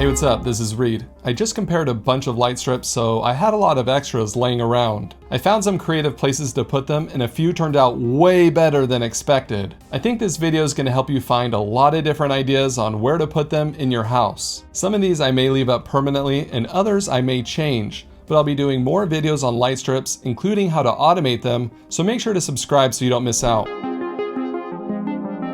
Hey, what's up? This is Reed. I just compared a bunch of light strips, so I had a lot of extras laying around. I found some creative places to put them, and a few turned out way better than expected. I think this video is going to help you find a lot of different ideas on where to put them in your house. Some of these I may leave up permanently, and others I may change, but I'll be doing more videos on light strips, including how to automate them, so make sure to subscribe so you don't miss out.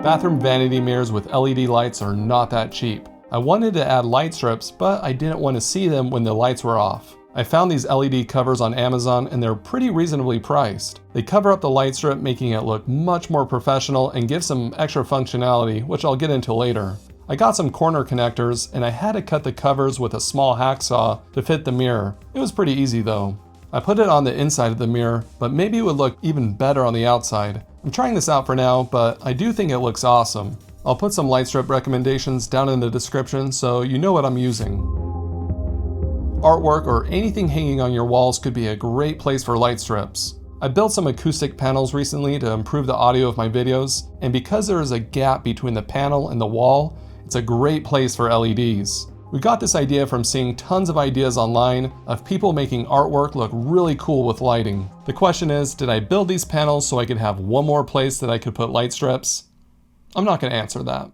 Bathroom vanity mirrors with LED lights are not that cheap. I wanted to add light strips, but I didn't want to see them when the lights were off. I found these LED covers on Amazon and they're pretty reasonably priced. They cover up the light strip, making it look much more professional and give some extra functionality, which I'll get into later. I got some corner connectors and I had to cut the covers with a small hacksaw to fit the mirror. It was pretty easy though. I put it on the inside of the mirror, but maybe it would look even better on the outside. I'm trying this out for now, but I do think it looks awesome. I'll put some light strip recommendations down in the description so you know what I'm using. Artwork or anything hanging on your walls could be a great place for light strips. I built some acoustic panels recently to improve the audio of my videos, and because there is a gap between the panel and the wall, it's a great place for LEDs. We got this idea from seeing tons of ideas online of people making artwork look really cool with lighting. The question is, did I build these panels so I could have one more place that I could put light strips? I'm not going to answer that.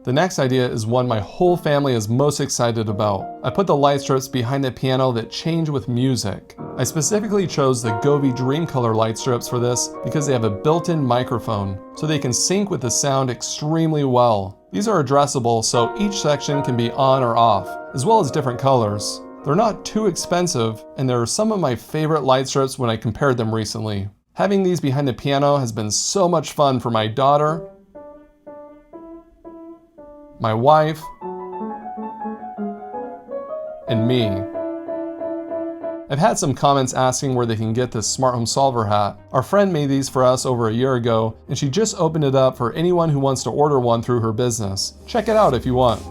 The next idea is one my whole family is most excited about. I put the light strips behind the piano that change with music. I specifically chose the Govee Dreamcolor light strips for this because they have a built-in microphone, so they can sync with the sound extremely well. These are addressable, so each section can be on or off, as well as different colors. They're not too expensive, and they're some of my favorite light strips when I compared them recently. Having these behind the piano has been so much fun for my daughter, my wife, and me. I've had some comments asking where they can get this smart home solver hat. Our friend made these for us over a year ago, and she just opened it up for anyone who wants to order one through her business. Check it out if you want.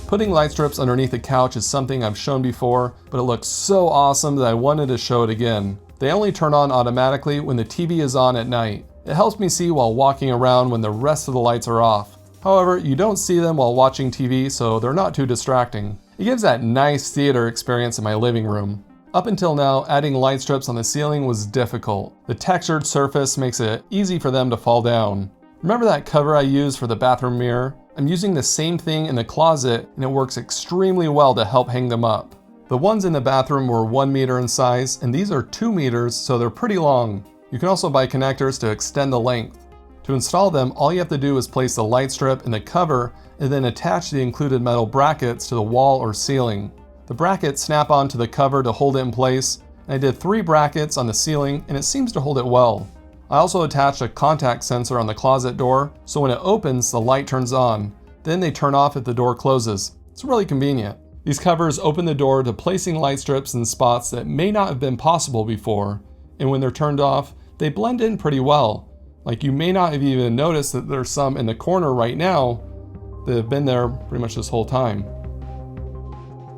Putting light strips underneath the couch is something I've shown before, but it looks so awesome that I wanted to show it again. They only turn on automatically when the TV is on at night. It helps me see while walking around when the rest of the lights are off. However, you don't see them while watching TV, so they're not too distracting. It gives that nice theater experience in my living room. Up until now, adding light strips on the ceiling was difficult. The textured surface makes it easy for them to fall down. Remember that cover I used for the bathroom mirror? I'm using the same thing in the closet and it works extremely well to help hang them up. The ones in the bathroom were 1 meter in size, and these are 2 meters, so they're pretty long. You can also buy connectors to extend the length. To install them, all you have to do is place the light strip in the cover and then attach the included metal brackets to the wall or ceiling. The brackets snap onto the cover to hold it in place, and I did 3 brackets on the ceiling and it seems to hold it well. I also attached a contact sensor on the closet door, so when it opens, the light turns on. Then they turn off if the door closes. It's really convenient. These covers open the door to placing light strips in spots that may not have been possible before, and when they're turned off, they blend in pretty well. Like you may not have even noticed that there's some in the corner right now that have been there pretty much this whole time.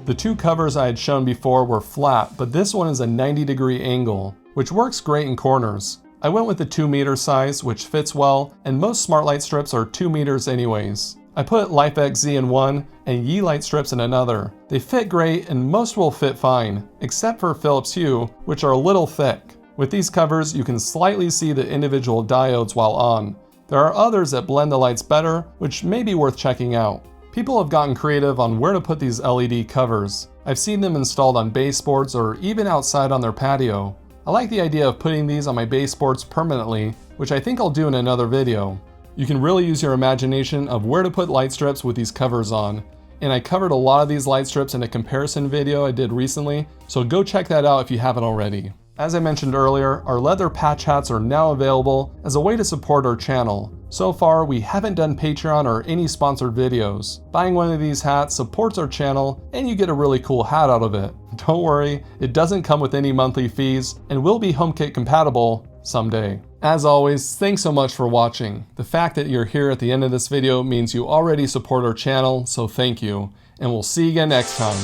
The 2 covers I had shown before were flat, but this one is a 90-degree angle, which works great in corners. I went with the 2 meter size, which fits well, and most smart light strips are 2 meters anyways. I put LifeXZ in one and Yi light strips in another. They fit great and most will fit fine, except for Philips Hue, which are a little thick. With these covers, you can slightly see the individual diodes while on. There are others that blend the lights better, which may be worth checking out. People have gotten creative on where to put these LED covers. I've seen them installed on baseboards or even outside on their patio. I like the idea of putting these on my baseboards permanently, which I think I'll do in another video. You can really use your imagination of where to put light strips with these covers on. And I covered a lot of these light strips in a comparison video I did recently, so go check that out if you haven't already. As I mentioned earlier, our leather patch hats are now available as a way to support our channel. So far, we haven't done Patreon or any sponsored videos. Buying one of these hats supports our channel and you get a really cool hat out of it. Don't worry, it doesn't come with any monthly fees and will be HomeKit compatible someday. As always, thanks so much for watching. The fact that you're here at the end of this video means you already support our channel, so thank you. And we'll see you again next time.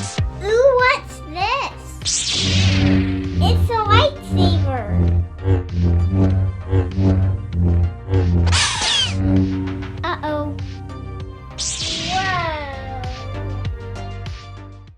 Ooh, what's this? It's a lightsaber.